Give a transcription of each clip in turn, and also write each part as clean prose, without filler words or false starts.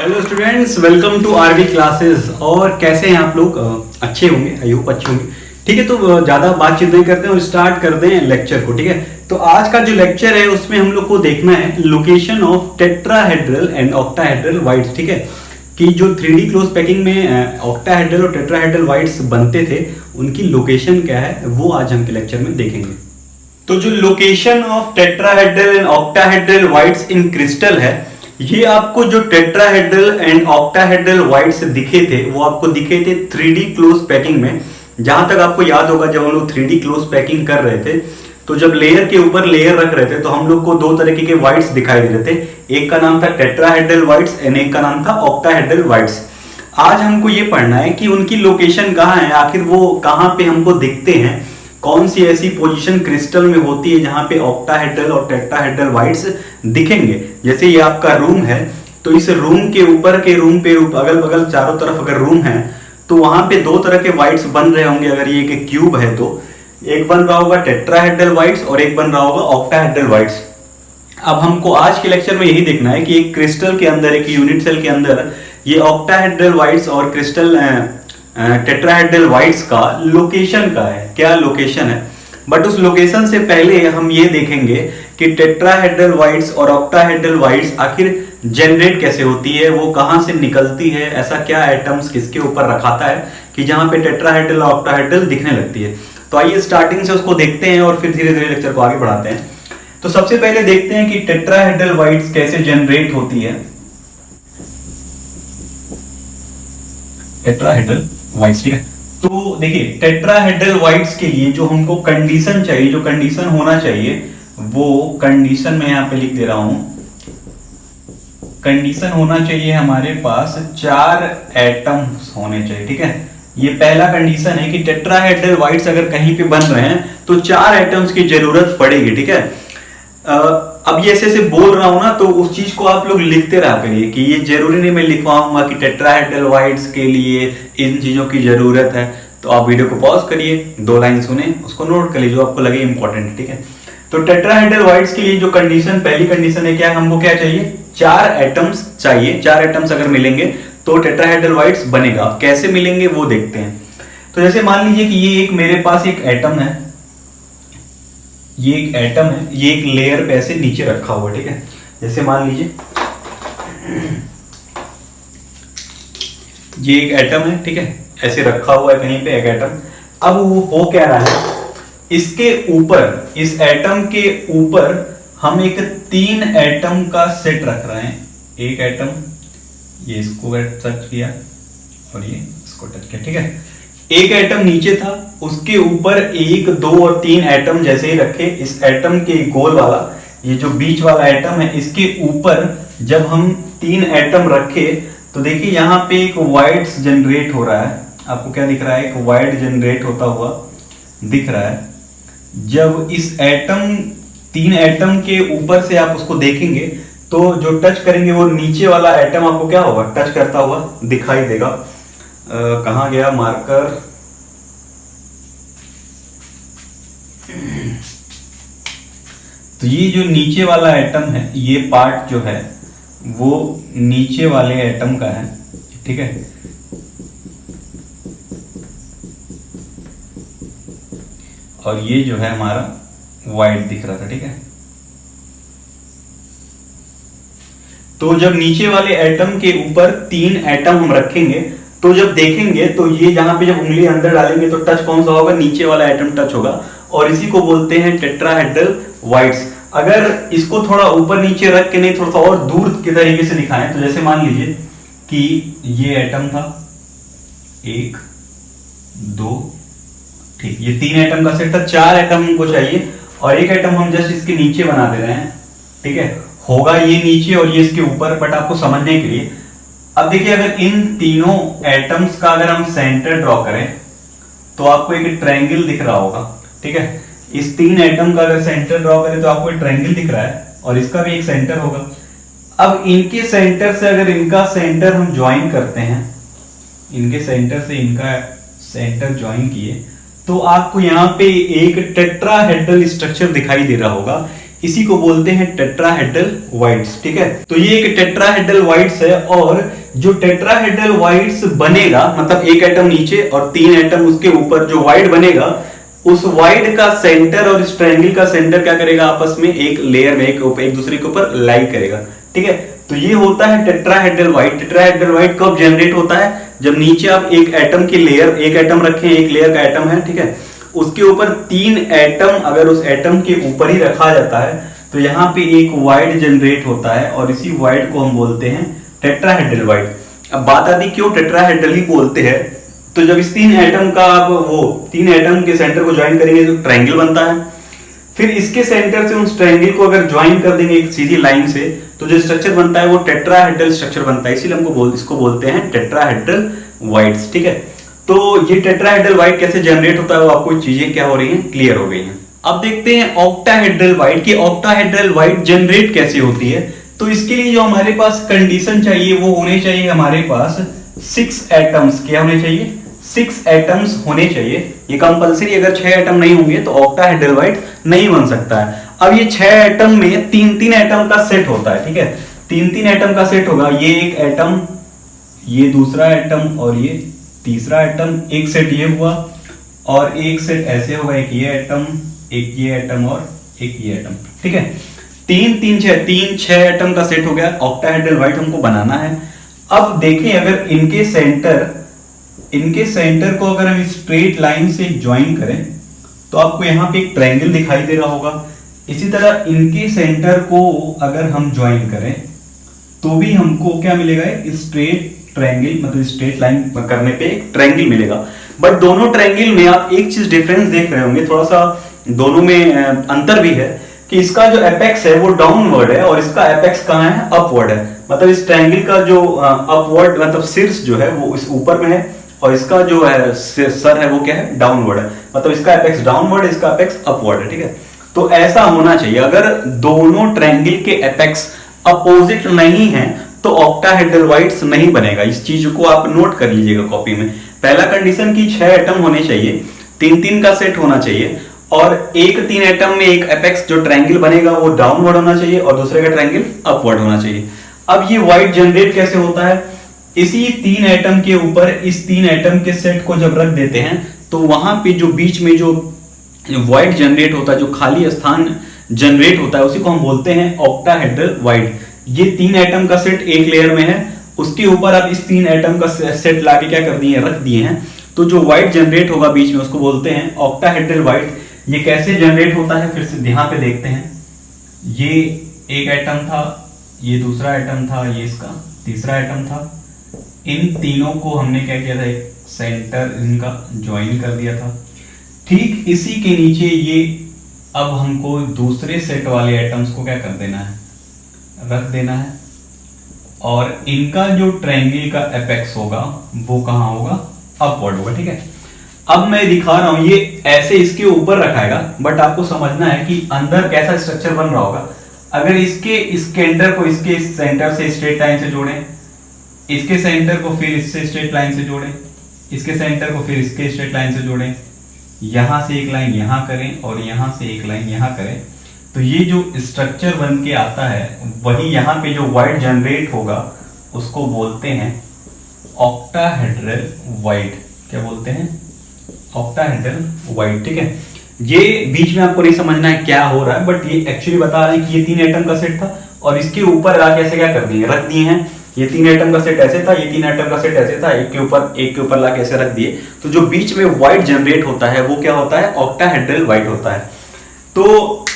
Hello students, welcome to RV classes. और कैसे हैं आप लोग? अच्छे होंगे, आई होप अच्छे होंगे। ठीक है, तो ज़्यादा बातचीत नहीं करते हैं और स्टार्ट करते हैं लेक्चर को। ठीक है, तो आज का जो लेक्चर है उसमें हम लोग को देखना है location of tetrahedral and octahedral voids. ठीक है, कि जो 3D क्लोज पैकिंग में ऑक्टाहेड्रल और टेट्राहेड्रल वाइट्स बनते थे उनकी लोकेशन क्या है वो आज हम के लेक्चर में देखेंगे। तो जो location of tetrahedral and octahedral voids in crystal है, ये आपको जो टेट्राहेड्रल एंड ऑक्टाहेड्रल वाइट्स दिखे थे वो आपको दिखे थे 3D क्लोज पैकिंग में। जहां तक आपको याद होगा, जब हम लोग 3D क्लोज पैकिंग कर रहे थे तो जब लेयर के ऊपर लेयर रख रहे थे तो हम लोग को दो तरीके के वाइट्स दिखाई दे रहे थे। एक का नाम था टेट्राहेड्रल वाइट्स एंड एक का नाम था ऑक्टाहेड्रल वाइट्स। आज हमको ये पढ़ना है कि उनकी लोकेशन कहाँ है, आखिर वो कहाँ पे हमको दिखते हैं, कौन सी ऐसी पोजीशन क्रिस्टल में होती है जहां पे ऑक्टाहेड्रल और टेट्राहेड्रल वाइट्स दिखेंगे। जैसे ये आपका रूम है, तो इस रूम के ऊपर के रूम पे अगल बगल चारों तरफ अगर रूम है तो वहां पे दो तरह के वाइट्स बन रहे होंगे। अगर ये एक क्यूब है तो एक बन रहा होगा टेट्राहेड्रल वाइट्स और एक बन रहा होगा ऑक्टाहेड्रल वाइट्स। अब हमको आज के लेक्चर में यही देखना है कि एक क्रिस्टल के अंदर, एक यूनिट सेल के अंदर ये ऑक्टाहेड्रल वाइट्स और क्रिस्टल टेट्राहेड्रल वाइट्स का लोकेशन का है, क्या लोकेशन है। बट उस लोकेशन से पहले हम ये देखेंगे कि टेट्राहेड्रल वाइट्स और ऑक्टाहेड्रल वाइट्स आखिर जनरेट कैसे होती है, वो कहां से निकलती है, ऐसा क्या एटम्स किसके ऊपर रखाता है कि जहां पे टेट्राहेड्रल और ऑक्टाहेड्रल दिखने लगती है। तो आइए स्टार्टिंग से उसको देखते हैं और फिर धीरे धीरे लेक्चर को आगे बढ़ाते हैं। तो सबसे पहले देखते हैं कि टेट्राहेड्रल वाइट्स कैसे जनरेट होती है। टेट्राहेड्रल वाइट्स, ठीक है। तो देखिए, टेट्राहेड्रल वाइट्स के लिए जो हमको कंडीशन चाहिए, जो कंडीशन होना चाहिए, वो कंडीशन मैं यहां पे लिख दे रहा हूं। कंडीशन होना चाहिए हमारे पास 4 एटम्स होने चाहिए। ठीक है, ये पहला कंडीशन है कि टेट्राहेड्रल वाइट्स अगर कहीं पे बन रहे हैं तो 4 एटम्स की जरूरत पड़ेगी। ठीक है, अब ये ऐसे बोल रहा हूं ना, तो उस चीज को आप लोग लिखते रहा करिए कि ये जरूरी नहीं मैं लिखवाऊंगा कि टेट्राहेड्रल वाइट्स के लिए इन चीजों की जरूरत है। तो आप वीडियो को पॉज करिए, 2 लाइन सुने, उसको नोट कर लीजिए जो आपको लगे इंपॉर्टेंट। ठीक है, तो टेट्राहेड्रल वाइट्स के लिए जो कंडीशन, पहली कंडीशन है क्या, हमको क्या चाहिए, 4 एटम्स चाहिए। 4 एटम्स अगर मिलेंगे तो टेट्राहेड्रल वाइट्स बनेगा। कैसे मिलेंगे वो देखते हैं। तो जैसे मान लीजिए कि ये एक मेरे पास एक एटम है, ये एक एटम है, ये एक लेयर पे ऐसे नीचे रखा हुआ। ठीक है, जैसे मान लीजिए ये एक एटम है, ठीक है, ऐसे रखा हुआ है कहीं पे एक एटम। अब वो हो क्या रहा है, इसके ऊपर, इस एटम के ऊपर हम एक 3 एटम का सेट रख रहे हैं। एक एटम, ये इसको टच किया और ये इसको टच किया। ठीक है, एक एटम नीचे था, उसके ऊपर 1, 2 और 3 एटम जैसे ही रखे। इस एटम के गोल वाला, ये जो बीच वाला एटम है, इसके ऊपर जब हम 3 एटम रखे तो देखिए यहां पे एक वाइट्स जनरेट हो रहा है। आपको क्या दिख रहा है, एक वाइट जनरेट होता हुआ दिख रहा है। जब इस एटम, 3 एटम के ऊपर से आप उसको देखेंगे तो जो टच करेंगे वो नीचे वाला एटम आपको क्या होगा, टच करता हुआ दिखाई देगा। कहां गया मार्कर, तो ये जो नीचे वाला एटम है, ये पार्ट जो है वो नीचे वाले एटम का है। ठीक है, और ये जो है हमारा वाइट दिख रहा था। ठीक है, तो जब नीचे वाले एटम के ऊपर 3 एटम हम रखेंगे तो जब देखेंगे तो ये जहां पे जब उंगली अंदर डालेंगे तो टच कौन सा होगा, नीचे वाला एटम टच होगा, और इसी को बोलते हैं टेट्राहेड्रल वाइट्स। अगर इसको थोड़ा ऊपर नीचे रख के नहीं, थोड़ा सा और दूर के तरीके से दिखाएं, तो जैसे मान लीजिए कि ये एटम था, 1, 2, ठीक, ये 3 एटम का सेट था। 4 एटम हमको चाहिए और एक एटम हम जस्ट इसके नीचे बना दे रहे हैं। ठीक है, होगा ये नीचे और ये इसके ऊपर, बट आपको समझने के लिए अब देखिए, अगर इन तीनों एटम्स का अगर हम सेंटर ड्रॉ करें तो आपको एक ट्रायंगल दिख रहा होगा। ठीक है, इस 3 एटम का अगर सेंटर ड्रॉ करें तो आपको एक ट्रायंगल दिख रहा है और इसका भी एक सेंटर होगा। अब इनके सेंटर से अगर इनका सेंटर हम ज्वाइन करते हैं, इनके सेंटर से इनका सेंटर ज्वाइन किए तो आपको यहां पे एक टेट्राहेड्रल स्ट्रक्चर दिखाई दे रहा होगा। इसी को बोलते हैं टेट्राहेड्रल वाइड्स, ठीक है। तो ये एक टेट्राहेड्रल वाइड्स है, और जो टेट्राहेड्रल वाइड्स बनेगा, मतलब एक एटम नीचे और 3 एटम उसके ऊपर जो वाइड बनेगा, उस वाइड का सेंटर और इस ट्रायंगल का सेंटर क्या करेगा, आपस में एक लेयर में एक दूसरे के ऊपर लाई करेगा, ठीक है। तो ये होता है टेट्राहेड्रल वाइड। टेट्राहेड्रल वाइड कब जनरेट होता है, जब नीचे आप एक एटम की लेयर, एक एटम रखें, एक लेयर का एटम है, ठीक है, उसके ऊपर 3 एटम अगर उस एटम के ऊपर ही रखा जाता है तो यहाँ पे एक वाइड जनरेट होता है, और इसी वाइड को हम बोलते हैं टेट्राहेड्रल वाइड। अब बात आती क्यों टेट्राहेड्रल ही बोलते हैं, तो जब इस 3 एटम का आप वो 3 एटम के सेंटर को ज्वाइन करेंगे तो ट्रायंगल बनता है, फिर इसके सेंटर से उस ट्रायंगल को अगर ज्वाइन कर देंगे एक सीधी लाइन से, तो जो स्ट्रक्चर बनता है वो टेट्राहेड्रल स्ट्रक्चर बनता है, इसीलिए हमको इसको बोलते हैं टेट्राहेड्रल वाइड्स, ठीक है। तो ये टेट्राहेड्रल वाइड कैसे जनरेट होता है, वो आपको चीजें क्या हो रही हैं, क्लियर हो गई हैं। अब देखते हैं ऑक्टाहेड्रल वाइड की ऑक्टाहेड्रल वाइड जनरेट कैसे होती है। तो इसके लिए जो हमारे पास कंडीशन चाहिए वो होने चाहिए हमारे पास 6 एटम्स। क्या होने चाहिए, 6 एटम्स होने चाहिए। ये कंपलसरी, अगर 6 एटम नहीं होंगे तो ऑक्टाहेड्रल वाइड नहीं बन सकता है। अब ये 6 एटम में 3-3 एटम का सेट होता है, ठीक है, 3-3 एटम का सेट होगा। ये एक एटम, ये दूसरा एटम और ये तीसरा एटम, एक सेट ये हुआ, और एक सेट ऐसे होगा, एक ये एटम, एक ये एटम और एक ये एटम, ठीक है। 3-6 एटम का सेट हो गया। ऑक्टाहेड्रल वाइड हमको बनाना है। अब देखें, अगर इनके सेंटर को अगर हम स्ट्रेट लाइन से ज्वाइन करें तो आपको यहां पे एक ट्रायंगल दिखाई दे रहा होगा। इसी तरह इनके सेंटर को अगर हम ज्वाइन करें तो भी हमको क्या मिलेगा, एक स्ट्रेट ट्रायंगल, मतलब स्ट्रेट लाइन करने पे एक ट्रायंगल मिलेगा। बट दोनों ट्रायंगल में आप एक चीज डिफरेंस देख रहे होंगे, थोड़ा सा दोनों में अंतर भी है, कि इसका जो एपेक्स है वो डाउनवर्ड है और इसका एपेक्स कहाँ है, अपवर्ड है। मतलब इस ट्रायंगल का जो अपवर्ड मतलब शीर्ष जो है वो इस ऊपर में है, और इसका जो है सर है वो क्या है, डाउनवर्ड है। मतलब इसका एपेक्स डाउनवर्ड है, इसका एपेक्स अपवर्ड है, ठीक है। तो ऐसा होना चाहिए। अगर दोनों ट्रायंगल के एपेक्स अपोजिट नहीं है तो ऑक्टाहेड्रल वाइड्स नहीं बनेगा। इस चीज को आप नोट कर लीजिएगा कॉपी में। पहला कंडीशन की 6 एटम होने चाहिए, 3-3 का सेट होना चाहिए, और एक 3 एटम में एक एपेक्स जो ट्रायंगल बनेगा वो डाउनवर्ड होना चाहिए और दूसरे का ट्रायंगल अपवर्ड होना चाहिए। अब ये वाइड जनरेट कैसे होता है, इसी 3 एटम के ऊपर इस 3 एटम के सेट को जब रख देते हैं तो वहां पे जो बीच में जो वाइड जनरेट होता है, जो खाली स्थान जनरेट होता है, उसी को हम बोलते हैं ऑक्टाहेड्रल वाइड। ये 3 एटम का सेट एक लेयर में है, उसके ऊपर आप इस 3 एटम का सेट लाके क्या कर दिए, रख दिए हैं, तो जो वाइड जनरेट होगा बीच में उसको बोलते हैं ऑक्टाहेड्रल वाइड। ये कैसे जनरेट होता है फिर से यहाँ पे देखते हैं। ये एक एटम था, ये दूसरा एटम था, ये इसका तीसरा एटम था। इन तीनों को हमने क्या किया था, एक सेंटर इनका ज्वाइन कर दिया था। ठीक इसी के नीचे ये अब हमको दूसरे सेट वाले एटम्स को क्या कर देना है, रख देना है, और इनका जो ट्रायंगल का एपेक्स होगा वो कहां होगा, अपवर्ड होगा, ठीक है। अब मैं दिखा रहा हूं, ये ऐसे इसके ऊपर रखाएगा, बट आपको समझना है कि अंदर कैसा स्ट्रक्चर बन रहा होगा। अगर इसके सेंटर को इसके सेंटर से स्ट्रेट लाइन से जोड़ें, इसके सेंटर को फिर इससे स्ट्रेट लाइन से जोड़ें, इसके सेंटर को फिर इसके स्ट्रेट लाइन से जोड़ें, यहां से एक लाइन यहां करें और यहां से एक लाइन यहां करें, तो ये जो स्ट्रक्चर बन के आता है वही यहां पे जो वाइड जनरेट होगा उसको बोलते हैं ऑक्टाहेड्रल वाइड। क्या बोलते हैं, ऑक्टाहेड्रल वाइड, ठीक है। ये बीच में आपको नहीं समझना है क्या हो रहा है, बट ये एक्चुअली बता रहे हैं कि ये 3 एटम का सेट था और इसके ऊपर आके ऐसे क्या कर दिए, रख दिए हैं। ये 3 एटम का सेट ऐसे था, ये 3 एटम का सेट ऐसे था, एक के ऊपर लाके ऐसे रख दिए। तो जो बीच में वाइड जनरेट होता है वो क्या होता है, ऑक्टाहेड्रल वाइड होता है। तो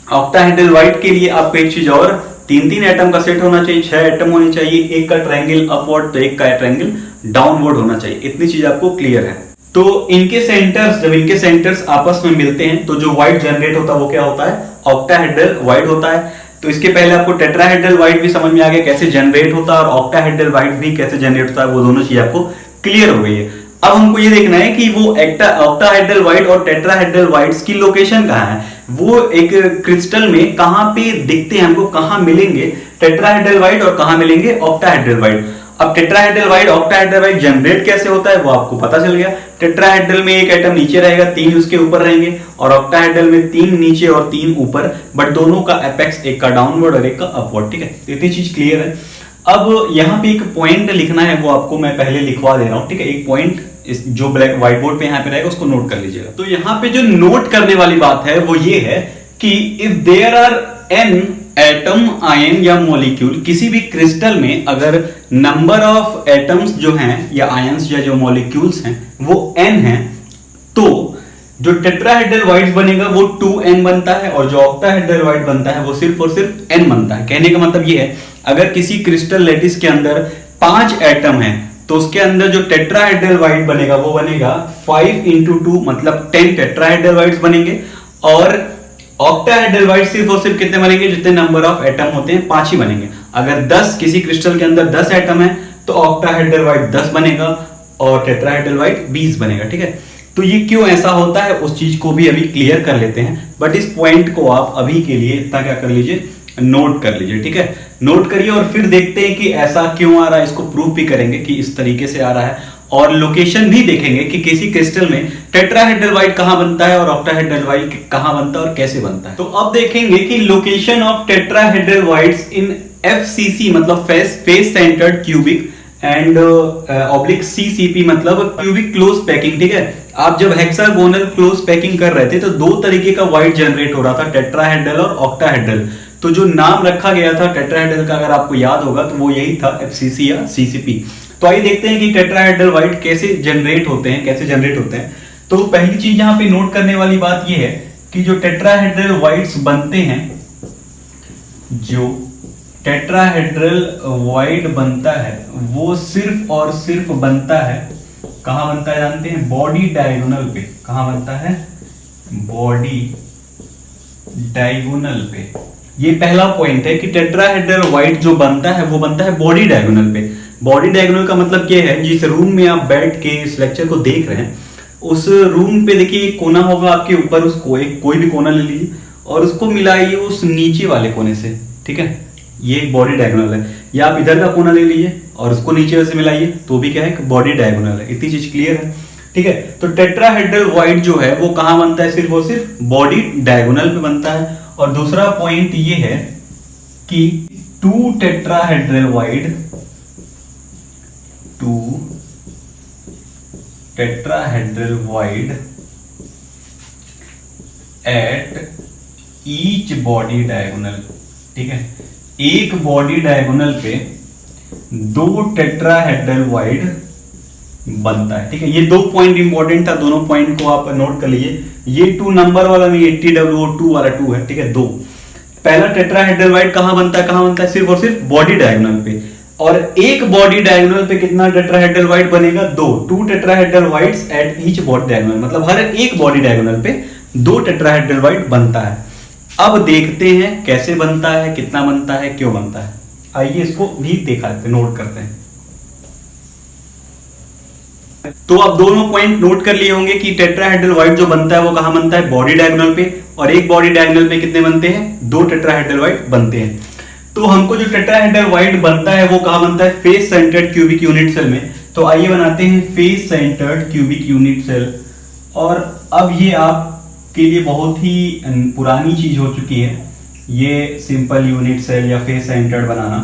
ऑक्टाहेड्रल वाइड के लिए आपको एक चीज और, 3-3 एटम का सेट होना चाहिए, 6 एटम होने चाहिए, एक का ट्रायंगल अपवर्ड तो एक का ट्रायंगल डाउनवर्ड होना चाहिए। इतनी चीज आपको क्लियर है। तो इनके सेंटर्स, जब इनके सेंटर्स आपस में मिलते हैं तो जो वाइड जनरेट होता है वो क्या होता है, ऑक्टाहेड्रल वाइड होता है। तो इसके पहले आपको टेट्राहेड्रल वाइड भी समझ में आ गया कैसे जनरेट होता है, और ऑक्टाहेड्रल वाइड भी कैसे जनरेट होता है, वो दोनों चीज आपको क्लियर हो गई है। अब हमको ये देखना है कि वो ऑक्टाहेड्रल वाइड और टेट्राहेड्रल वाइड्स की लोकेशन कहाँ है, वो एक क्रिस्टल में कहाँ पे दिखते हैं, हमको कहाँ मिलेंगे टेट्राहेड्रल वाइड और कहाँ मिलेंगे ऑक्टाहेड्रल वाइड। अब tetrahedral void octahedral wide generate कैसे होता है वो आपको पता चल गया। टेट्राहेड्रल में एक एटम नीचे रहेगा, 3 उसके ऊपर रहेंगे, और ऑक्टाहेड्रल में 3 नीचे और 3 ऊपर, बट दोनों का एपेक्स एक का डाउनवर्ड और एक का अपवर्ड। ठीक है, इतनी चीज क्लियर है। अब यहाँ पे एक पॉइंट लिखना है, वो आपको मैं पहले लिखवा दे रहा हूँ। ठीक है, एक पॉइंट इस जो ब्लैक व्हाइट बोर्ड पे यहाँ पे रहेगा उसको नोट कर लीजिएगा। तो यहाँ पे जो नोट करने वाली बात है वो ये है कि if there are n atom, ion या मॉलिक्यूल, किसी भी क्रिस्टल में अगर नंबर ऑफ एटम्स जो हैं या आयंस या जो मॉलिक्यूल्स हैं वो n है, तो जो टेट्राहेड्रल वाइड्स बनेगा वो 2n बनता है, और जो ऑक्टाहेड्रल वाइड बनता है वो सिर्फ और सिर्फ n बनता है। कहने का मतलब ये है, अगर किसी क्रिस्टल लैटिस के अंदर 5 एटम है तो उसके अंदर जो टेट्राहेड्रल वाइड बनेगा वो बनेगा 5 into 2 मतलब 10 टेट्राहेड्रल वाइड्स बनेंगे, और ऑक्टाहेड्रल वाइड सिर्फ और सिर्फ कितने बनेंगे, जितने नंबर ऑफ एटम होते हैं 5 ही बनेंगे। अगर 10 किसी क्रिस्टल के अंदर 10 एटम है तो ऑक्टाहेड्रल वाइड 10 बनेगा और टेट्राहेड्रल वाइड 20 बनेगा। ठीक है, तो ये क्यों ऐसा होता है उस चीज को भी अभी क्लियर कर लेते हैं, बट इस पॉइंट को आप अभी के लिए इतना क्या कर लीजिए, नोट कर लीजिए। ठीक है, नोट करिए और फिर देखते हैं कि ऐसा क्यों आ रहा है, इसको प्रूफ भी करेंगे कि इस तरीके से आ रहा है, और लोकेशन भी देखेंगे कि किसी क्रिस्टल में टेट्राहेड्रल वाइड कहां बनता है और ऑक्टाहेड्रल वाइड कहां बनता है और कैसे बनता है। तो अब देखेंगे कि location of tetrahedral wides in FCC मतलब face centred cubic and oblique CCP मतलब क्यूबिक क्लोज पैकिंग। ठीक है, आप जब हेक्सागोनल क्लोज पैकिंग कर रहे थे तो 2 तरीके का वाइड जनरेट हो रहा था, टेट्राहेड्रल और ऑक्टाहेड्रल। तो जो नाम रखा गया था टेट्राहेड्रल का, अगर आपको याद होगा तो वो यही था, FCC या CCP। तो आइए देखते हैं कि टेट्राहेड्रल वाइड कैसे जनरेट होते हैं, तो पहली चीज यहाँ पे नोट करने वाली बात ये है कि जो टेट्राहेड्रल वाइड्स बनते हैं, जो टेट्राहेड्रल वाइड बनता है वो सिर्फ और सिर्फ बनता है, कहां बनता है जानते हैं, बॉडी डायगोनल पे। कहां बनता है, बॉडी डायगोनल पे। ये पहला पॉइंट है कि टेट्राहेड्रल वाइड जो बनता है वो बनता है बॉडी डायगोनल पे। बॉडी डायगोनल का मतलब क्या है, जिस रूम में आप बैठ के इस लेक्चर को देख रहे हैं उस रूम पे देखिए एक कोना होगा आपके ऊपर, उसको एक कोई भी कोना ले लीजिए और उसको मिलाइए उस नीचे वाले कोने से। ठीक है, ये एक बॉडी डायगोनल है। या आप इधर का कोना ले लीजिए और उसको नीचे से मिलाइए तो भी क्या है, बॉडी डायगोनल है। इतनी चीज क्लियर है। ठीक है, तो टेट्राहेड्रल वाइड जो है वो कहां बनता है, सिर्फ और सिर्फ बॉडी डायगोनल पे बनता है। और दूसरा पॉइंट ये है कि 2 tetrahedral void at each body diagonal. ठीक है, एक बॉडी डायगोनल पे 2 टेट्राहेड्रल वाइड बनता है। ठीक है, ये 2 पॉइंट इंपॉर्टेंट था, दोनों पॉइंट को आप नोट कर लीजिए। ये 2 नंबर वाला नहीं, 80W2 वाला 2 है। ठीक है, 2 पहला टेट्राहेड्रल वाइड कहां बनता है, सिर्फ और सिर्फ बॉडी डायगोनल पे। और एक बॉडी डायगोनल पे कितना टेट्राहेड्रल वाइड बनेगा, 2 tetrahedral wides at each body diagonal, मतलब हर एक बॉडी डायगोनल पे 2 टेट्राहेड्रल वाइड बनता है। अब देखते हैं कैसे बनता है, कितना बनता है, क्यों बनता है। आइए इसको भी देखा नोट करते हैं। तो अब दोनों पॉइंट नोट कर लिए होंगे कि टेट्राहेड्रल वाइड जो बनता है वो कहां बनता है, बॉडी डायगोनल पे, और एक बॉडी डायगोनल पे कितने बनते हैं, 2 टेट्राहेड्रल वाइड बनते हैं। तो हमको जो टेट्राहेड्रल वाइड बनता है वो कहां बनता है, face centred cubic unit cell में। तो आइए बनाते हैं face centred cubic unit cell. और अब ये आपके लिए बहुत ही पुरानी चीज हो चुकी है, ये सिंपल यूनिट सेल या फेस सेंटर्ड बनाना।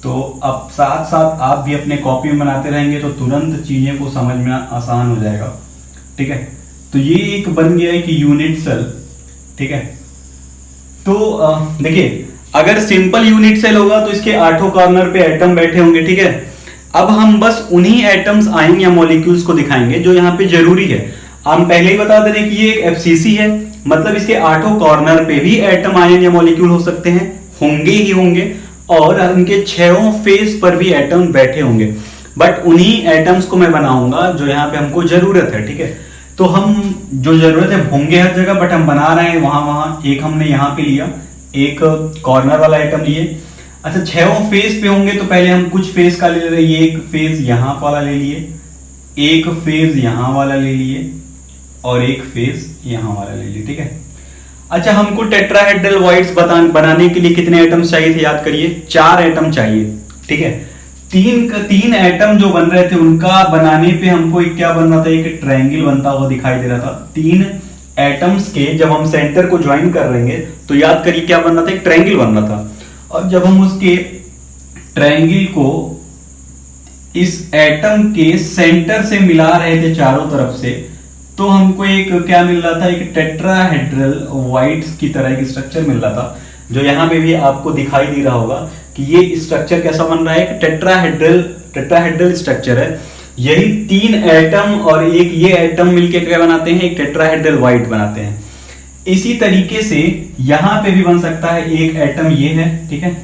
तो अब साथ साथ आप भी अपने कॉपी में बनाते रहेंगे तो तुरंत चीजें को समझना आसान हो जाएगा। ठीक है, तो ये एक बन गया है कि यूनिट सेल। ठीक है, तो देखिए अगर सिंपल यूनिट सेल होगा तो इसके 8 कॉर्नर पे एटम बैठे होंगे। ठीक है, अब हम बस उन्हीं एटम्स, आयन या मॉलिक्यूल्स को दिखाएंगे जो यहाँ पे जरूरी है। हम पहले ही बता दे रहे कि ये एक FCC है, मतलब इसके 8 कॉर्नर पे भी एटम, आयन या मॉलिक्यूल हो सकते हैं, होंगे ही होंगे, और उनके 6 फेस पर भी एटम बैठे होंगे। बट उन्हीं एटम्स को मैं बनाऊंगा जो यहाँ पे हमको जरूरत है। ठीक है, तो हम जो जरूरत है होंगे हर जगह, बट हम बना रहे हैं वहां। एक हमने यहाँ पे लिया, एक कॉर्नर वाला आइटम लिए। अच्छा, 6 फेस पे होंगे तो पहले हम कुछ फेस का ले रहे हैं। एक फेस यहाँ वाला ले लिए, एक फेस यहाँ वाला ले लिए, और एक फेस यहाँ वाला ले लिए। ठीक है, अच्छा हमको टेट्राहेड्रल वाइड्स बनाने के लिए कितने एटम्स चाहिए थे, याद करिए, 4 एटम चाहिए। ठीक है, तीन एटम जो बन रहे थे उनका बनाने पे हमको एक क्या बन रहा था, एक ट्रायंगल बनता हुआ दिखाई दे रहा था। तीन एटम्स के जब हम सेंटर को ज्वाइन कर लेंगे तो याद करिए क्या बन रहा था, एक ट्रायंगल बन रहा था। और जब हम उसके ट्रायंगल को इस एटम के सेंटर से मिला रहे थे चारों तरफ से, तो हमको एक क्या मिल रहा था, एक टेट्राहेड्रल वाइड्स की तरह एक स्ट्रक्चर मिल रहा था, जो यहां पे भी आपको दिखाई दे रहा होगा कि ये स्ट्रक्चर कैसा बन रहा है, एक टेट्राहेड्रल स्ट्रक्चर है। यही तीन एटम और एक ये एटम मिलकर क्या बनाते हैं, एक टेट्राहेड्रल वाइड बनाते हैं। इसी तरीके से यहां पे भी बन सकता है, एक एटम ये है, ठीक है,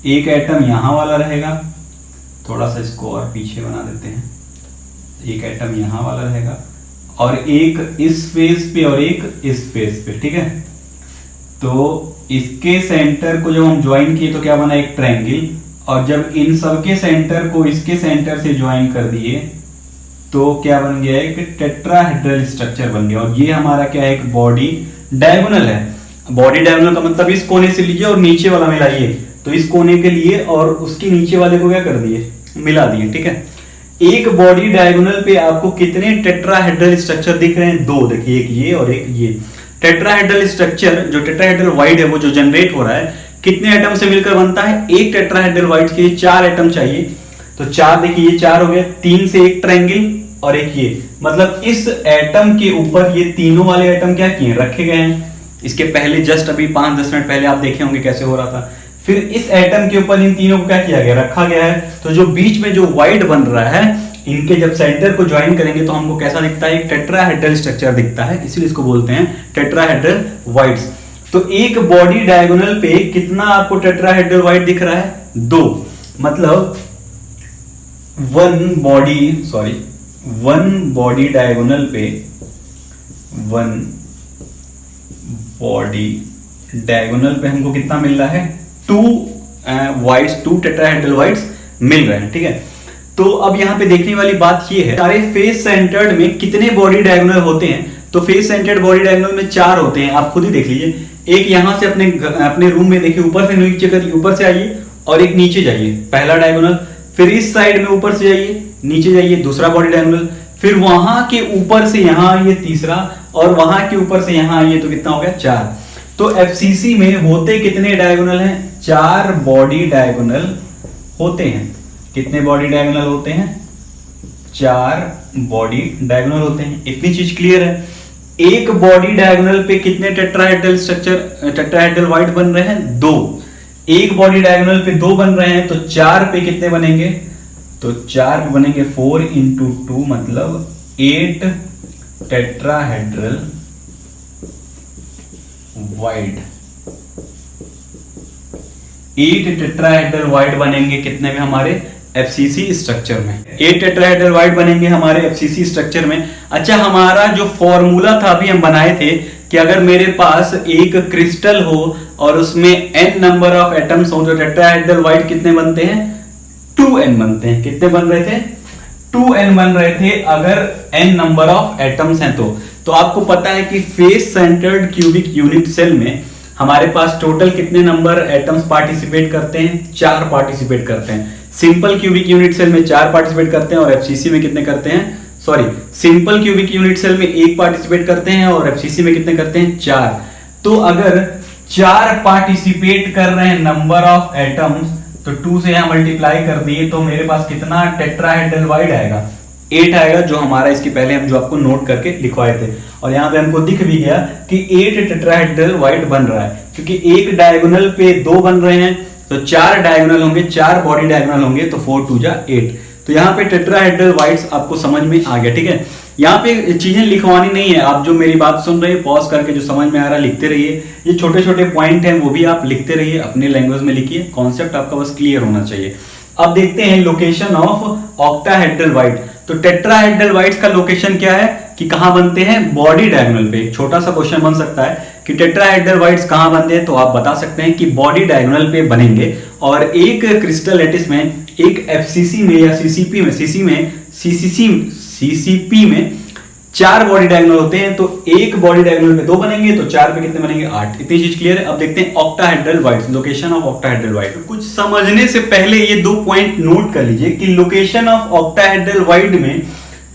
एक एटम यहां वाला रहेगा, थोड़ा सा इसको और पीछे बना देते हैं, एक एटम यहां वाला रहेगा और एक इस फेस पे और एक इस फेस पे, ठीक है। तो इसके सेंटर को जब हम ज्वाइन किए तो क्या बना, एक ट्रायंगल, और जब इन सब के सेंटर को इसके सेंटर से ज्वाइन कर दिए तो क्या बन गया, एक टेट्राहेड्रल स्ट्रक्चर बन गया। और ये हमारा क्या है, एक बॉडी डायगोनल है। बॉडी डायगोनल का मतलब इस कोने से लीजिए और नीचे वाला मिलाइए, तो इस कोने के लिए और उसके नीचे वाले को क्या कर दिए, मिला दिए, ठीक है। एक बॉडी डायगोनल पे आपको कितने टेट्राहेड्रल स्ट्रक्चर दिख रहे हैं, दो, देखिए, एक ये और एक ये। टेट्राहेड्रल स्ट्रक्चर जो टेट्राहेड्रल वाइड है वो जो जनरेट हो रहा है कितने एटम से मिलकर बनता है, एक टेट्राहेड्रल वाइड के लिए 4 एटम चाहिए, तो 4, देखिए ये 4 हो गए, 3 से एक ट्रायंगल और एक ये, मतलब इस एटम के ऊपर ये तीनों वाले एटम क्या किए, रखे गए हैं। इसके पहले जस्ट अभी 5-10 मिनट पहले आप देखे होंगे कैसे हो रहा था। फिर इस एटम के ऊपर इन तीनों को क्या किया गया, रखा गया है। तो जो बीच में जो वाइड बन रहा है, इनके जब सेंटर को ज्वाइन करेंगे तो हमको कैसा दिखता है, एक टेट्राहेड्रल स्ट्रक्चर दिखता है, इसीलिए इसको बोलते हैं टेट्राहेड्रल वाइड्स। तो एक बॉडी डायगोनल पे कितना आपको टेट्राहेड्रल वाइड दिख रहा है, 2, मतलब वन बॉडी डायगोनल पे, वन बॉडी डायगोनल पे हमको कितना मिल रहा है, 2 टेट्राहेड्रल वाइड्स मिल रहे हैं, ठीक है। तो अब यहां पे देखने वाली बात ये है, सारे फेस सेंटर्ड में कितने बॉडी डायगोनल होते हैं, तो फेस सेंटर्ड बॉडी डायगोनल में 4 होते हैं, आप खुद ही देख लीजिए। एक यहां से अपने रूम में देखिए, ऊपर से नीचे करिए, ऊपर से आइए और एक नीचे जाइए, पहला डायगोनल, फिर इस साइड में ऊपर से जाइए, नीचे जाइए, दूसरा बॉडी डायगोनल, फिर वहां के ऊपर से यहां आइए, तीसरा, और वहां के ऊपर से यहां आइए, तो कितना हो गया, 4। तो एफसीसी में होते कितने डायगोनल हैं, 4 बॉडी डायगोनल होते हैं। कितने बॉडी डायगोनल होते हैं, 4 बॉडी डायगोनल होते हैं। इतनी चीज क्लियर है। एक बॉडी डायगोनल पे कितने टेट्राहेड्रल वाइड बन रहे हैं, 2। एक बॉडी डायगोनल पे 2 बन रहे हैं, तो 4 पे कितने बनेंगे, तो 4 पे बनेंगे 4 × 2 मतलब 8 टेट्राहेड्रल वाइड। 8 टेट्राहेड्रल वाइड बनेंगे कितने में, हमारे एफसीसी स्ट्रक्चर में। 8 टेट्राहेड्रल वाइड बनेंगे हमारे एफसीसी स्ट्रक्चर में। अच्छा, हमारा जो फॉर्मूला था अभी हम बनाए थे कि अगर मेरे पास एक क्रिस्टल हो और उसमें n नंबर ऑफ एटम्स हो तो टेट्राहेड्रल वाइड कितने बनते हैं, 2n बनते हैं। कितने बन रहे थे, 2n बन रहे थे अगर n नंबर ऑफ एटम्स हैं तो आपको पता है कि face centred cubic unit cell में हमारे पास टोटल कितने नंबर एटम्स पार्टिसिपेट करते हैं, 4 पार्टिसिपेट करते हैं। सिंपल क्यूबिक यूनिट सेल में 4 पार्टिसिपेट करते हैं और एफसीसी में कितने करते हैं, सिंपल क्यूबिक यूनिट सेल में 1 पार्टिसिपेट करते हैं और एफसीसी में कितने करते हैं, 4। तो अगर 4 पार्टिसिपेट कर रहे हैं नंबर ऑफ एटम्स, तो 2 से यहां मल्टीप्लाई कर दिए तो मेरे पास कितना टेट्राहेड्रल वाइड आएगा, 8 आएगा, जो हमारा इसके पहले हम जो आपको नोट करके लिखवाए थे। और यहाँ पे हमको दिख भी गया कि 8 टेट्राहेड्रल वाइड बन रहा है, क्योंकि एक डायगोनल पे 2 बन रहे हैं, तो 4 डायगोनल होंगे, 4 बॉडी डायगोनल होंगे, तो 4 × 2 = 8। तो यहाँ पे टेट्राहेड्रल वाइड्स आपको समझ में आ गया, ठीक है। यहाँ पे चीजें लिखवानी नहीं है, आप जो मेरी बात सुन रहे हैं पॉज करके जो समझ में आ रहा है लिखते रहिए। ये छोटे छोटे पॉइंट हैं वो भी आप लिखते रहिए, अपने लैंग्वेज में लिखिए, कॉन्सेप्ट आपका बस क्लियर होना चाहिए। अब देखते हैं लोकेशन ऑफ ऑक्टाहेड्रल वाइड। तो टेट्राहेड्रल वाइड्स का लोकेशन क्या है कि कहां बनते हैं, बॉडी डायगोनल पे। एक छोटा सा क्वेश्चन बन सकता है कि टेट्राहेड्रल वाइड्स कहां बनते हैं, तो आप बता सकते हैं कि बॉडी डायगोनल पे बनेंगे। और एक क्रिस्टल लैटिस में, एक एफसीसी में या सीसीपी में 4 बॉडी डायगोनल होते हैं, तो एक बॉडी डायगोनल में 2 बनेंगे, तो 4 पे कितने बनेंगे 8। इतनी चीज क्लियर है। अब देखते हैं octahedral wides, location of octahedral wide. कुछ समझने से पहले ये 2 पॉइंट नोट कर लीजिए कि लोकेशन ऑफ ऑक्टाहेड्रल वाइड में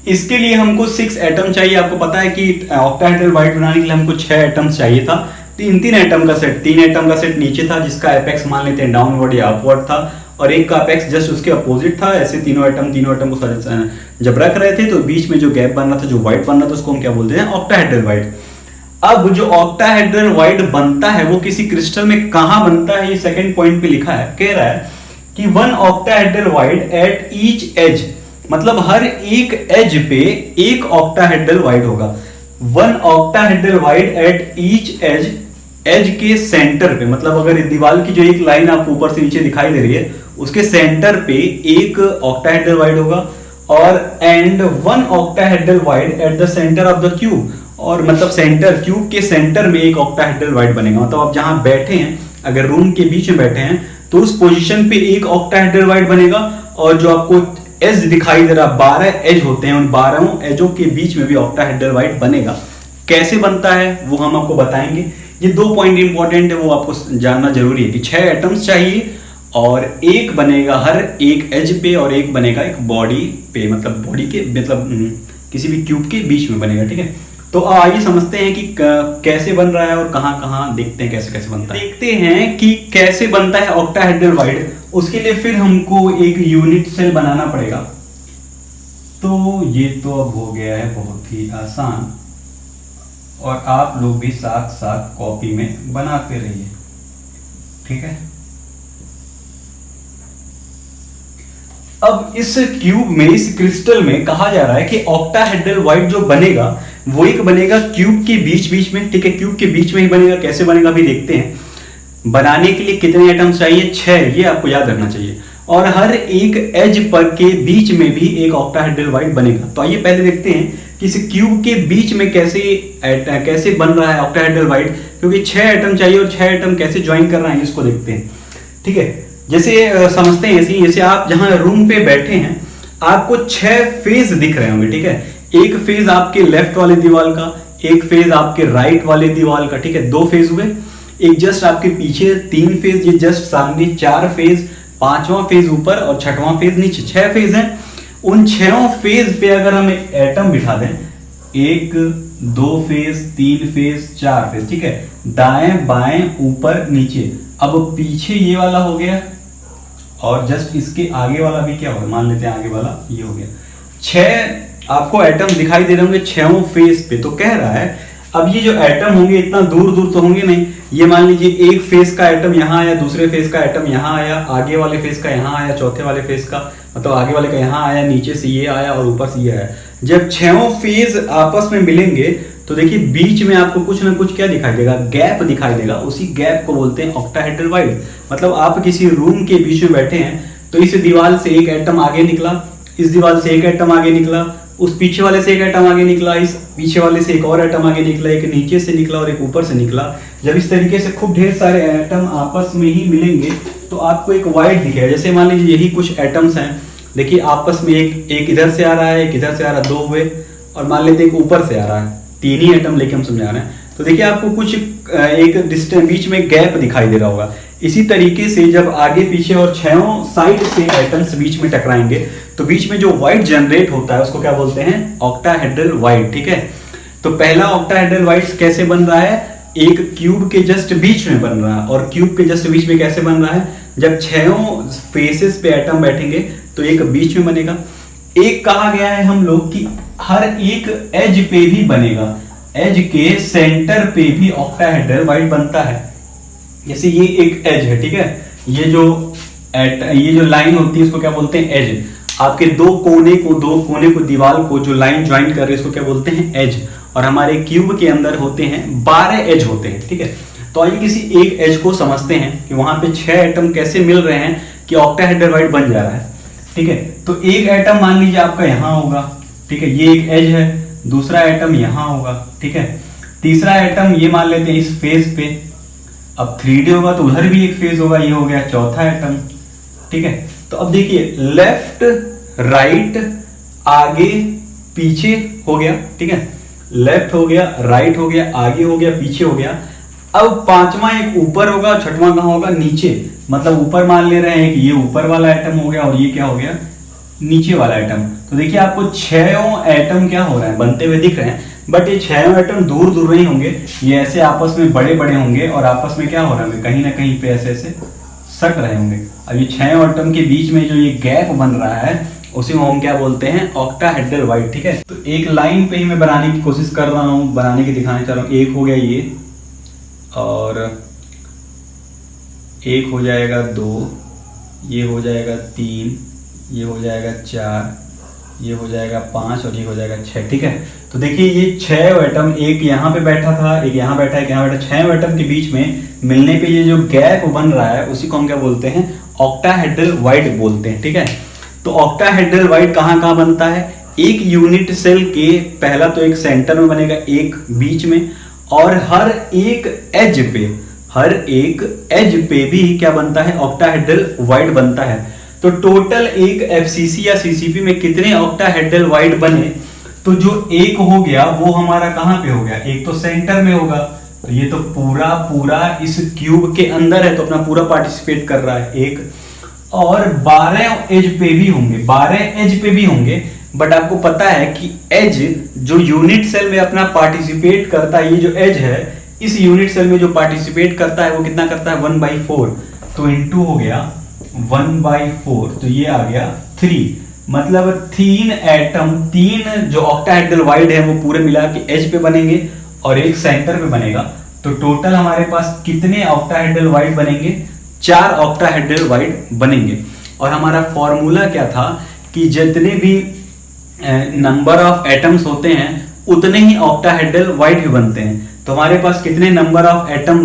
इसके लिए हमको 6 एटम चाहिए। आपको पता है कि ऑक्टाहेड्रल वाइड बनाने के लिए हमको 6 एटम्स चाहिए था। 3 एटम का सेट, 3 एटम का सेट नीचे था जिसका एपेक्स मान लेते हैं डाउनवर्ड या अपवर्ड था, और एक का एपेक्स जस्ट उसके अपोजिट था। ऐसे तीनों एटम को जब रख रहे थे तो बीच में जो गैप बन रहा था, जो वाइड बन रहा था, उसको हम क्या बोलते हैं ऑक्टाहेड्रल वाइड। अब जो ऑक्टाहेड्रल वाइड बनता है वो किसी क्रिस्टल में कहां बनता है, ये सेकंड पॉइंट पे लिखा है। कह रहा है कि 1 octahedral void at each edge, मतलब हर एक एज पे एक ऑक्टाहेड्रल वाइड होगा। 1 octahedral void at each edge, edge के सेंटर पे, मतलब अगर दीवार की जो एक लाइन आपको ऊपर से नीचे दिखाई दे रही है उसके सेंटर पे एक ऑक्टाहेड्रल वाइड होगा, और and 1 octahedral void at the centre of the cube, और मतलब सेंटर, क्यूब के सेंटर में एक ऑक्टाहेड्रल वाइड बनेगा। मतलब आप जहां बैठे हैं, अगर रूम के बीच में बैठे हैं तो उस पोजीशन पे एक ऑक्टाहेड्रल वाइड बनेगा, और जो आपको एज दिखाई दे रहा 12 एज होते हैं, उन 12 एजों के बीच में भी ऑक्टाहेड्रल वाइड बनेगा। कैसे बनता है वो हम आपको बताएंगे। ये 2 पॉइंट इंपॉर्टेंट है, वो आपको जानना जरूरी है कि 6 एटम्स चाहिए और एक बनेगा हर एक एज पे और एक बनेगा एक बॉडी पे, मतलब बॉडी के मतलब किसी भी क्यूब के बीच में बनेगा। ठीक है, तो आइए समझते हैं कि कैसे बन रहा है और कहां देखते हैं कैसे कैसे बनता है। देखते हैं कि कैसे बनता है ऑक्टाहेड्रल वाइड। उसके लिए फिर हमको एक यूनिट सेल बनाना पड़ेगा। तो ये तो अब हो गया है बहुत ही आसान, और आप लोग भी साथ साथ कॉपी में बनाते रहिए। ठीक है, अब इस क्यूब में, इस क्रिस्टल में कहा जा रहा है कि ऑक्टाहेड्रल वाइड जो बनेगा वो एक बनेगा क्यूब के बीच में। ठीक है, क्यूब के बीच में ही बनेगा। कैसे बनेगा भी देखते हैं। बनाने के लिए कितने एटम्स चाहिए 6, ये आपको याद रखना चाहिए, और हर एक एज पर के बीच में भी एक ऑक्टाहेड्रल वाइड बनेगा। तो आइए पहले देखते हैं कि इस क्यूब के बीच में कैसे बन रहा है ऑक्टाहेड्रल वाइड, क्योंकि 6 एटम चाहिए और 6 एटम कैसे ज्वाइन कर रहा है इसको देखते हैं। ठीक है, जैसे समझते हैं ऐसे, जैसे आप जहां रूम पे बैठे हैं आपको 6 फेज दिख रहे होंगे। ठीक है, एक फेज आपके लेफ्ट वाले दीवार का, एक फेज आपके राइट वाले दीवार का। ठीक है, 2 फेज हुए। एक जस्ट आपके पीछे 3 फेज, ये जस्ट सामने 4 फेज, 5वां फेज ऊपर और 6वां फेज नीचे, 6 फेज हैं। उन 6 फेज पे अगर हम एक एटम बिठा दें, 1 2 फेज, 3 फेज, 4 फेज। ठीक है, दाएं बाएं ऊपर नीचे। अब पीछे ये वाला हो गया और जस्ट इसके आगे वाला भी क्या होगा, मान लेते हैं आगे वाला ये हो गया। 6 आपको एटम दिखाई दे रहे होंगे 6 फेज पे। तो कह रहा है अब ये जो एटम होंगे इतना दूर दूर तो होंगे नहीं। ये मान लीजिए एक फेज का एटम यहाँ आया, दूसरे फेज का एटम यहाँ आया, आगे वाले फेज का यहाँ आया, चौथे वाले फेज का मतलब आगे वाले का यहाँ आया, नीचे से ये आया और ऊपर से ये आया। जब 6 फेज आपस में मिलेंगे तो देखिए बीच में आपको कुछ ना कुछ क्या दिखाई देगा, गैप दिखाई देगा। उसी गैप को बोलते हैं ऑक्टाहेड्रल वाइड। मतलब आप किसी रूम के बीच में बैठे हैं तो इस दीवार से एक एटम आगे निकला, इस दीवार से एक एटम आगे निकला, उस पीछे वाले से एक एटम आगे निकला, इस पीछे वाले से एक और एटम आगे निकला, एक नीचे से निकला और एक ऊपर से निकला। जब इस तरीके से खूब ढेर सारे एटम आपस में ही मिलेंगे तो आपको एक वाइड दिखेगा। जैसे मान लीजिए यही कुछ एटम्स हैं, देखिए आपस में एक इधर से आ रहा है, एक इधर से आ रहा है, 2 हुए, और मान लेते हैं एक ऊपर से आ रहा है, 3 ही एटम लेके हम समझा रहे हैं। तो देखिए आपको कुछ एक डिस्टेंस बीच में गैप दिखाई दे रहा होगा। इसी तरीके से जब आगे पीछे और 6 साइड से एटम्स बीच में टकराएंगे तो बीच में जो वाइड जनरेट होता है उसको क्या बोलते हैं, ऑक्टाहेड्रल वाइड। ठीक है, तो पहला ऑक्टाहेड्रल वाइड कैसे बन रहा है, एक क्यूब के जस्ट बीच में बन रहा है। और क्यूब के जस्ट बीच में कैसे बन रहा है, जब 6 फेसेस पे एटम बैठेंगे तो एक बीच में बनेगा। एक कहा गया है हम लोग कि हर एक एज पे भी बनेगा, एज के सेंटर पे भी ऑक्टाहेड्रल वाइड बनता है। जैसे ये एक एज है, ठीक है, ये जो लाइन होती है इसको क्या बोलते हैं, एज। आपके दो कोने को दीवार को जो लाइन ज्वाइन कर रही है इसको क्या बोलते हैं, एज। और हमारे क्यूब के अंदर होते हैं 12 एज होते हैं। ठीक है, तो आइए किसी एक एज को समझते हैं कि वहां पे 6 एटम कैसे मिल रहे हैं कि ऑक्टाहेड्रल वाइड बन जा रहा है। ठीक है, तो एक एटम मान लीजिए आपका यहां होगा। ठीक है, ये एक एज है, दूसरा एटम यहां होगा। ठीक है, तीसरा एटम ये मान लेते हैं इस फेज पे। अब 3D होगा तो उधर भी एक फेज होगा, ये हो गया चौथा एटम। ठीक है, तो अब देखिए लेफ्ट राइट आगे पीछे हो गया। ठीक है, लेफ्ट हो गया, राइट हो गया, आगे हो गया, पीछे हो गया। अब पांचवा एक ऊपर होगा, छठवां कहाँ होगा, नीचे। मतलब ऊपर मान ले रहे हैं कि ये ऊपर वाला एटम हो गया और ये क्या हो गया, नीचे वाला एटम। तो देखिए आपको 6 एटम क्या हो रहे हैं, बनते हुए दिख रहे हैं, बट ये 6 एटम दूर दूर नहीं होंगे, ये ऐसे आपस में बड़े बड़े होंगे और आपस में क्या हो रहा है, कहीं ना कहीं पे ऐसे ऐसे सट रहे होंगे। अब ये 6 एटम के बीच में जो ये गैप बन रहा है उसी को हम क्या बोलते हैं, ऑक्टाहेड्रल वाइड। ठीक है, तो एक लाइन पे ही मैं बनाने की कोशिश कर रहा हूँ, बनाने की दिखाने चाह रहा हूँ। एक हो गया ये, और एक हो जाएगा 2, ये हो जाएगा 3, ये हो जाएगा 4, ये हो जाएगा 5 और ये हो जाएगा 6। ठीक है, तो देखिए ये 6 एटम, एक यहाँ पे बैठा था, एक यहाँ बैठा, एक यहाँ बैठा, 6 एटम के बीच में मिलने पे ये जो गैप बन रहा है उसी को हम क्या बोलते हैं, ऑक्टाहेड्रल वाइड बोलते हैं। ठीक है, तो ऑक्टाहेड्रल वाइड कहाँ कहाँ बनता है, एक यूनिट सेल के पहला तो एक सेंटर में बनेगा, एक बीच में, और हर एक एज पे भी क्या बनता है, ऑक्टाहेड्रल वाइड बनता है। तो टोटल एक एफसीसी या सीसीपी में कितने ऑक्टाहेड्रल वाइड बने, तो जो एक हो गया वो हमारा कहां पे हो गया, एक तो सेंटर में होगा, तो ये तो पूरा इस क्यूब के अंदर है, तो अपना पूरा पार्टिसिपेट कर रहा है एक, और 12 एज पे भी होंगे। बट आपको पता है कि एज जो यूनिट सेल में अपना पार्टिसिपेट करता है, ये जो एज है इस यूनिट सेल में जो पार्टिसिपेट करता है वो कितना करता है, 1/4, तो इनटू हो गया 1/4, तो ये आ गया 3। मतलब 3 एटम, 3 जो ऑक्टाहेड्रल वाइड है वो पूरे मिला के एज पे बनेंगे और एक सेंटर पे बनेगा। तो टोटल हमारे पास कितने ऑक्टाहेड्रल वाइड बनेंगे, 4 ऑक्टाहेड्रल वाइड बनेंगे। और हमारा फॉर्मूला क्या था कि जितने भी नंबर ऑफ एटम्स होते हैं उतने ही ऑक्टाहेड्रल वाइड भी बनते हैं। तो हमारे पास कितने नंबर ऑफ एटम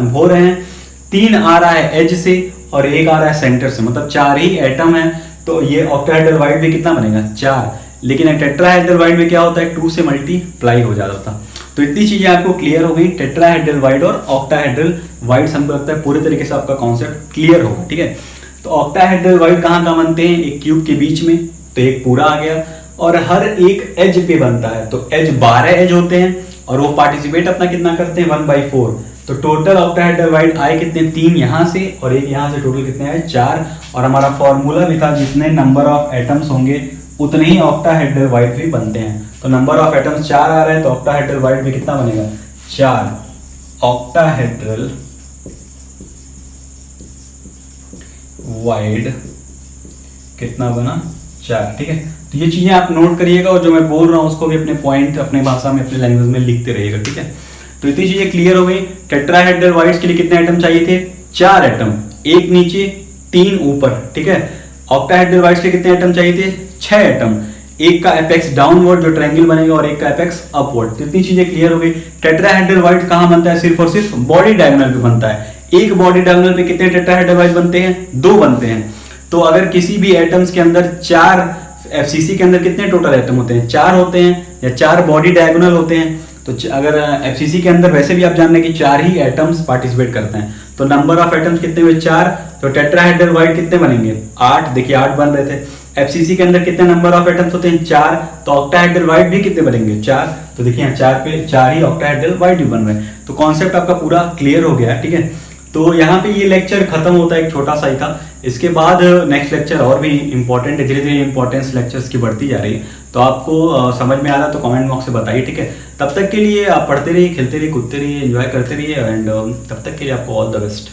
हो रहे हैं, 3 आ रहा है एज से और 1 आ रहा है सेंटर से, मतलब 4 ही एटम है। तो ये ऑक्टाहेड्रल वाइड में कितना बनेगा, 4। लेकिन टेट्राहेड्रल वाइड में क्या होता है, 2 से मल्टीप्लाई हो जाता था। तो इतनी चीजें आपको क्लियर हो गई, टेट्राहेड्रल वाइड और ऑक्टाहेड्रल वाइड। हमको लगता है पूरे तरीके से आपका कॉन्सेप्ट क्लियर होगा। ठीक है, तो ऑक्टाहेड्रल वाइड कहाँ कहाँ बनते हैं, एक क्यूब के बीच में, तो एक पूरा आ गया, और हर एक एज पे बनता है। तो एज 12 एज होते हैं और वो पार्टिसिपेट अपना कितना करते हैं, 1/4। तो टोटल ऑक्टाहेड्रल वाइड आए कितने, 3 यहां से और एक यहां से, टोटल कितने आए, 4। और हमारा फॉर्मूला भी था जितने नंबर ऑफ एटम्स होंगे उतने ही ऑक्टाहेड्रल वाइड भी बनते हैं। तो नंबर ऑफ एटम्स 4 आ रहे हैं, तो ऑक्टाहेड्रल वाइड में कितना बनेगा, 4 ऑक्टाहेड्रल वाइड कितना बना, 4। ठीक है, तो ये चीजें आप नोट करिएगा और जो मैं बोल रहा हूं उसको भी अपने पॉइंट अपने भाषा में, अपने लैंग्वेज में लिखते रहिएगा। ठीक है, तो इतनी चीजें क्लियर हो गई। टेट्राहेड्रल वाइड्स के लिए कितने एटम चाहिए थे, 4 एटम, एक नीचे 3 ऊपर। ठीक है, ऑक्टाहेड्रल वाइड्स के कितने एटम चाहिए थे, 6 एटम, एक का एपेक्स डाउनवर्ड जो ट्रायंगल बनेगा और एक का एपेक्स अपवर्ड। तो इतनी चीजें क्लियर हो गई। टेट्राहेड्रल वाइड कहां बनता है, सिर्फ और सिर्फ बॉडी डायगोनल पे बनता है। एक बॉडी डायगोनल पे कितने टेट्राहेड्रल वाइड बनते हैं, 2 बनते हैं। तो अगर किसी भी एटम्स के अंदर 4, एफसीसी के अंदर कितने टोटल एटम होते हैं, 4 होते हैं, या 4 बॉडी डायगोनल होते हैं। तो अगर एफसीसी के अंदर वैसे भी आप जान रहे हैं कि 4 ही एटम्स पार्टिसिपेट करते हैं, तो नंबर ऑफ एटम्स कितने हुए, 4। तो टेट्राहेड्रल वाइड कितने बनेंगे, 8। देखिए 8 बन रहे थे। एफसीसी के अंदर कितने नंबर ऑफ एटम्स होते हैं, 4। तो ऑक्टाहेड्रल वाइड भी कितने बनेंगे, 4। तो देखिए यहाँ 4 पे 4 ही ऑक्टाहेड्रल वाइड भी बन रहे हैं। तो कॉन्सेप्ट आपका पूरा क्लियर हो गया। ठीक है, तो यहाँ पे ये लेक्चर खत्म होता है, एक छोटा सा ही था। इसके बाद नेक्स्ट लेक्चर और भी इंपॉर्टेंट है, धीरे धीरे इंपॉर्टेंस लेक्चर्स की बढ़ती जा रही है। तो आपको समझ में आ रहा है तो कमेंट बॉक्स में बताइए। ठीक है, तब तक के लिए आप पढ़ते रहिए, खेलते रहिए, कूदते रहिए, एंजॉय करते रहिए, एंड तब तक के लिए आपको ऑल द बेस्ट।